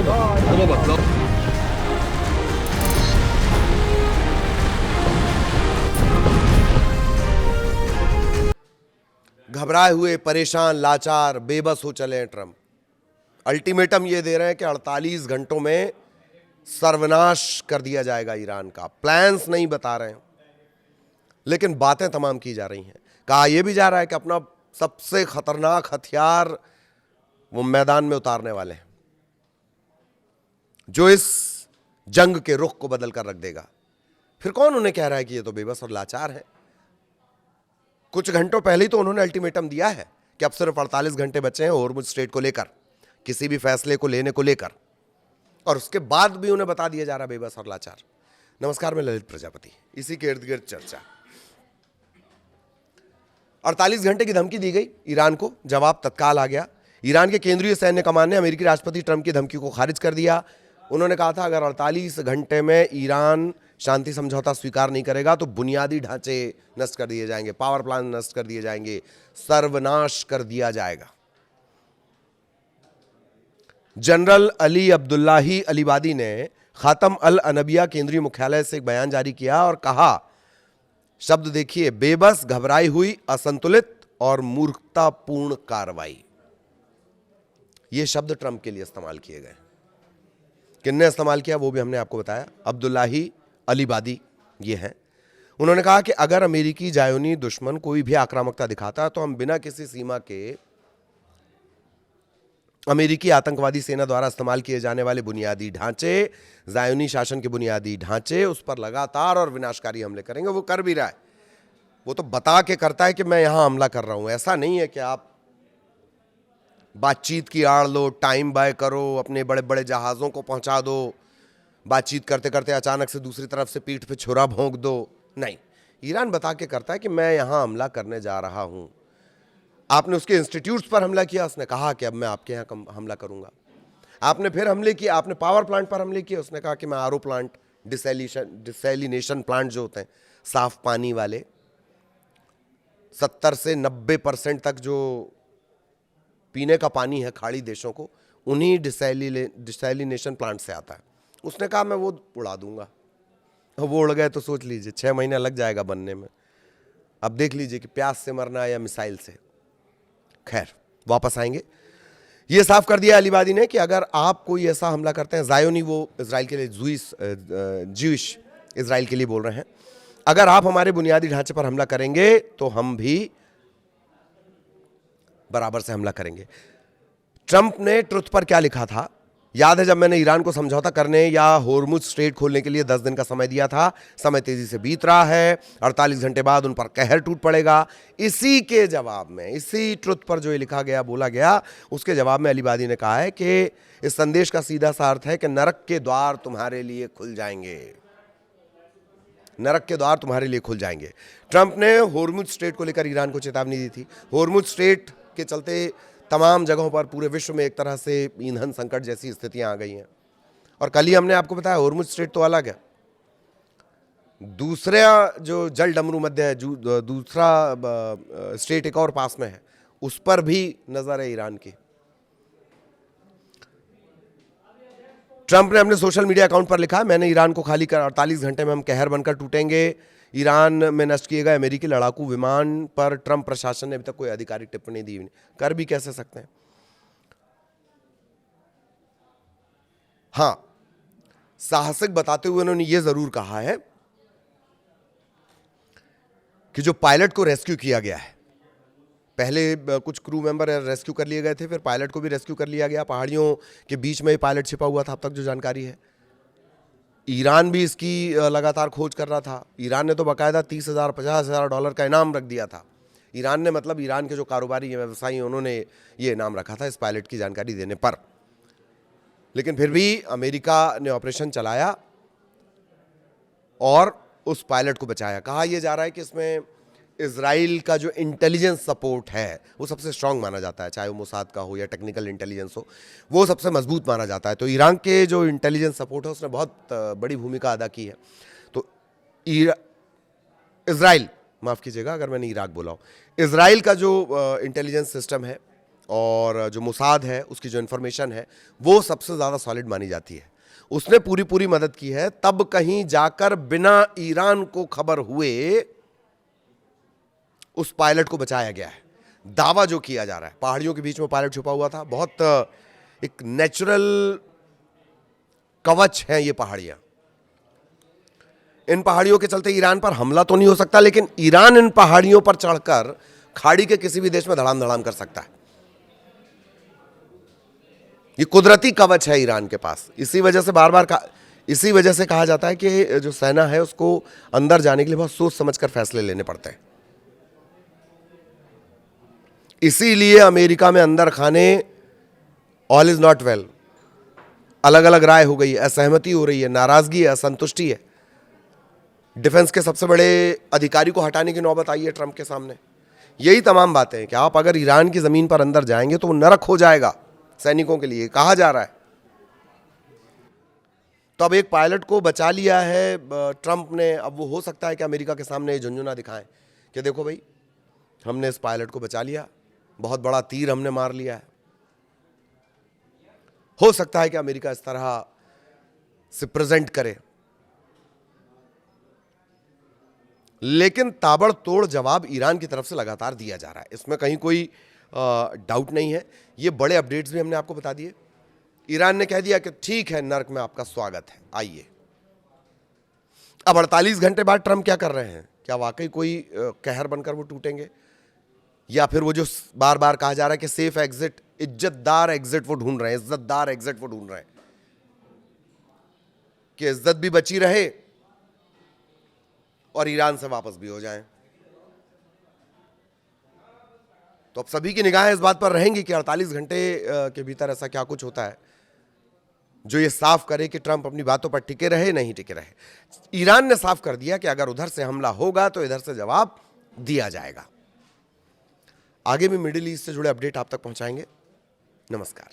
घबराए हुए, परेशान, लाचार, बेबस हो चले हैं ट्रंप। अल्टीमेटम ये दे रहे हैं कि 48 घंटों में सर्वनाश कर दिया जाएगा ईरान का। प्लान्स नहीं बता रहे हैं, लेकिन बातें तमाम की जा रही हैं। कहा यह भी जा रहा है कि अपना सबसे खतरनाक हथियार वो मैदान में उतारने वाले हैं, जो इस जंग के रुख को बदल कर रख देगा। फिर कौन उन्हें कह रहा है कि ये तो बेबस और लाचार है? कुछ घंटों पहले ही तो उन्होंने अल्टीमेटम दिया है कि अब सिर्फ 48 घंटे बचे हैं होर्मुज स्ट्रेट को लेकर, किसी भी फैसले को लेने को लेकर, और उसके बाद भी उन्हें बता दिया जा रहा बेबस और लाचार। नमस्कार, मैं ललित प्रजापति। इसी के इर्द गिर्द चर्चा। 48 घंटे की धमकी दी गई ईरान को, जवाब तत्काल आ गया। ईरान के केंद्रीय सैन्य कमान ने अमेरिकी राष्ट्रपति ट्रंप की धमकी को खारिज कर दिया। उन्होंने कहा था अगर 48 घंटे में ईरान शांति समझौता स्वीकार नहीं करेगा तो बुनियादी ढांचे नष्ट कर दिए जाएंगे, पावर प्लांट नष्ट कर दिए जाएंगे, सर्वनाश कर दिया जाएगा। जनरल अली अब्दुल्लाही अलीबादी ने खातम अल अनबिया केंद्रीय मुख्यालय से एक बयान जारी किया और कहा, शब्द देखिए, बेबस, घबराई हुई, असंतुलित और मूर्खतापूर्ण कार्रवाई। ये शब्द ट्रंप के लिए इस्तेमाल किए गए। किसने इस्तेमाल किया वो भी हमने आपको बताया। अब्दुल्लाही अलीबादी ये हैं। उन्होंने कहा कि अगर अमेरिकी जायोनी दुश्मन कोई भी आक्रामकता दिखाता है तो हम बिना किसी सीमा के अमेरिकी आतंकवादी सेना द्वारा इस्तेमाल किए जाने वाले बुनियादी ढांचे, जायोनी शासन के बुनियादी ढांचे, उस पर लगातार और विनाशकारी हमले करेंगे। वो कर भी रहा है, वो तो बता के करता है कि मैं यहां हमला कर रहा हूं। ऐसा नहीं है कि आप बातचीत की आड़ लो, टाइम बाय करो, अपने बड़े बड़े जहाज़ों को पहुंचा दो, बातचीत करते करते अचानक से दूसरी तरफ से पीठ पे छुरा भोंक दो। नहीं, ईरान बता के करता है कि मैं यहां हमला करने जा रहा हूं। आपने उसके इंस्टीट्यूट्स पर हमला किया, उसने कहा कि अब मैं आपके यहां हमला करूंगा। आपने फिर हमले किए, आपने पावर प्लांट पर हमले किए, उसने कहा कि मैं आरओ प्लांट, डिसैलिनेशन प्लांट जो होते हैं साफ पानी वाले, 70 से 90% तक जो पीने का पानी है खाड़ी देशों को, उन्हीं डिसैलिनेशन प्लांट से आता है। उसने कहा मैं वो उड़ा दूंगा। वो उड़ गए तो सोच लीजिए 6 महीना लग जाएगा बनने में। अब देख लीजिए कि प्यास से मरना या मिसाइल से। खैर, वापस आएंगे। ये साफ कर दिया अलीबादी ने कि अगर आप कोई ऐसा हमला करते हैं, जायोनी वो इजराइल के लिए, ज्यूइश इजराइल के लिए बोल रहे हैं, अगर आप हमारे बुनियादी ढांचे पर हमला करेंगे तो हम भी बराबर से हमला करेंगे। ट्रंप ने ट्रुथ पर क्या लिखा था याद है? जब मैंने ईरान को समझौता करने या होर्मुज स्ट्रेट खोलने के लिए 10 दिन का समय दिया था, समय तेजी से बीत रहा है, 48 घंटे बाद उन पर कहर टूट पड़ेगा। इसी के जवाब में, इसी ट्रुथ पर जो ये लिखा गया, बोला गया, उसके जवाब में अलीबादी ने कहा है कि इस संदेश का सीधा सा अर्थ है कि नरक के द्वार तुम्हारे लिए खुल जाएंगे, नरक के द्वार तुम्हारे लिए खुल जाएंगे। ट्रंप ने होर्मुज स्ट्रेट को लेकर ईरान को चेतावनी दी थी। होर्मुज स्ट्रेट के चलते तमाम जगहों पर पूरे विश्व में एक तरह से ईंधन संकट जैसी स्थितियां आ गई हैं। और कल ही हमने आपको बताया होर्मुज स्ट्रेट तो अलग है, दूसरा जो जल डमरू मध्य है, दूसरा स्ट्रेट एक और पास में है, उस पर भी नजर है ईरान की। ट्रंप ने अपने सोशल मीडिया अकाउंट पर लिखा, मैंने ईरान को खाली कर 48 घंटे में हम कहर बनकर टूटेंगे। ईरान में नष्ट किए गए अमेरिकी लड़ाकू विमान पर ट्रंप प्रशासन ने अभी तक कोई आधिकारिक टिप्पणी दी नहीं, कर भी कैसे सकते हैं। हां, साहसिक बताते हुए उन्होंने यह जरूर कहा है कि जो पायलट को रेस्क्यू किया गया है, पहले कुछ क्रू मेंबर रेस्क्यू कर लिए गए थे, फिर पायलट को भी रेस्क्यू कर लिया गया। पहाड़ियों के बीच में ही पायलट छिपा हुआ था, अब तक जो जानकारी है। ईरान भी इसकी लगातार खोज कर रहा था। ईरान ने तो बाकायदा 30,000 50,000 डॉलर का इनाम रख दिया था। ईरान ने, मतलब ईरान के जो कारोबारी व्यवसायी, उन्होंने ये इनाम रखा था इस पायलट की जानकारी देने पर। लेकिन फिर भी अमेरिका ने ऑपरेशन चलाया और उस पायलट को बचाया। कहा यह जा रहा है कि इसमें इजराइल का जो इंटेलिजेंस सपोर्ट है वो सबसे स्ट्रांग माना जाता है, चाहे वो मोसाद का हो या टेक्निकल इंटेलिजेंस हो, वो सबसे मजबूत माना जाता है। तो ईरान के जो इंटेलिजेंस सपोर्ट है उसने बहुत बड़ी भूमिका अदा की है। तो इजराइल, माफ़ कीजिएगा अगर मैंने इराक बोला हो, इजराइल का जो इंटेलिजेंस सिस्टम है और जो मुसाद है उसकी जो इन्फॉर्मेशन है वो सबसे ज़्यादा सॉलिड मानी जाती है। उसने पूरी पूरी मदद की है, तब कहीं जाकर बिना ईरान को खबर हुए उस पायलट को बचाया गया है। दावा जो किया जा रहा है, पहाड़ियों के बीच में पायलट छुपा हुआ था, बहुत एक नेचुरल कवच है ये पहाड़ियां। इन पहाड़ियों के चलते ईरान पर हमला तो नहीं हो सकता, लेकिन ईरान इन पहाड़ियों पर चढ़कर खाड़ी के किसी भी देश में धड़ाम धड़ाम कर सकता है। ये कुदरती कवच है ईरान के पास। इसी वजह से कहा जाता है कि जो सेना है उसको अंदर जाने के लिए बहुत सोच समझकर फैसले लेने पड़ते हैं। इसीलिए अमेरिका में अंदर खाने ऑल इज नॉट वेल, अलग अलग राय हो गई है, असहमति हो रही है, नाराजगी है, असंतुष्टि है। डिफेंस के सबसे बड़े अधिकारी को हटाने की नौबत आई है ट्रंप के सामने। यही तमाम बातें हैं कि आप अगर ईरान की जमीन पर अंदर जाएंगे तो वो नरक हो जाएगा सैनिकों के लिए, कहा जा रहा है। तो अब एक पायलट को बचा लिया है ट्रंप ने। अब वो हो सकता है कि अमेरिका के सामने झुंझुना दिखाएं कि देखो भाई, हमने इस पायलट को बचा लिया, बहुत बड़ा तीर हमने मार लिया है। हो सकता है कि अमेरिका इस तरह से प्रेजेंट करे, लेकिन ताबड़तोड़ जवाब ईरान की तरफ से लगातार दिया जा रहा है, इसमें कहीं कोई डाउट नहीं है। ये बड़े अपडेट्स भी हमने आपको बता दिए। ईरान ने कह दिया कि ठीक है, नर्क में आपका स्वागत है, आइए। अब 48 घंटे बाद ट्रंप क्या कर रहे हैं? क्या वाकई कोई कहर बनकर वो टूटेंगे, या फिर वो जो बार बार कहा जा रहा है कि सेफ एग्जिट, इज्जतदार एग्जिट वो ढूंढ रहे हैं, इज्जतदार एग्जिट वो ढूंढ रहे हैं कि इज्जत भी बची रहे और ईरान से वापस भी हो जाएं। तो अब सभी की निगाहें इस बात पर रहेंगी कि 48 घंटे के भीतर ऐसा क्या कुछ होता है जो ये साफ करे कि ट्रंप अपनी बातों पर टिके रहे, नहीं टिके रहे। ईरान ने साफ कर दिया कि अगर उधर से हमला होगा तो इधर से जवाब दिया जाएगा। आगे भी मिडिल ईस्ट से जुड़े अपडेट आप तक पहुंचाएंगे। नमस्कार।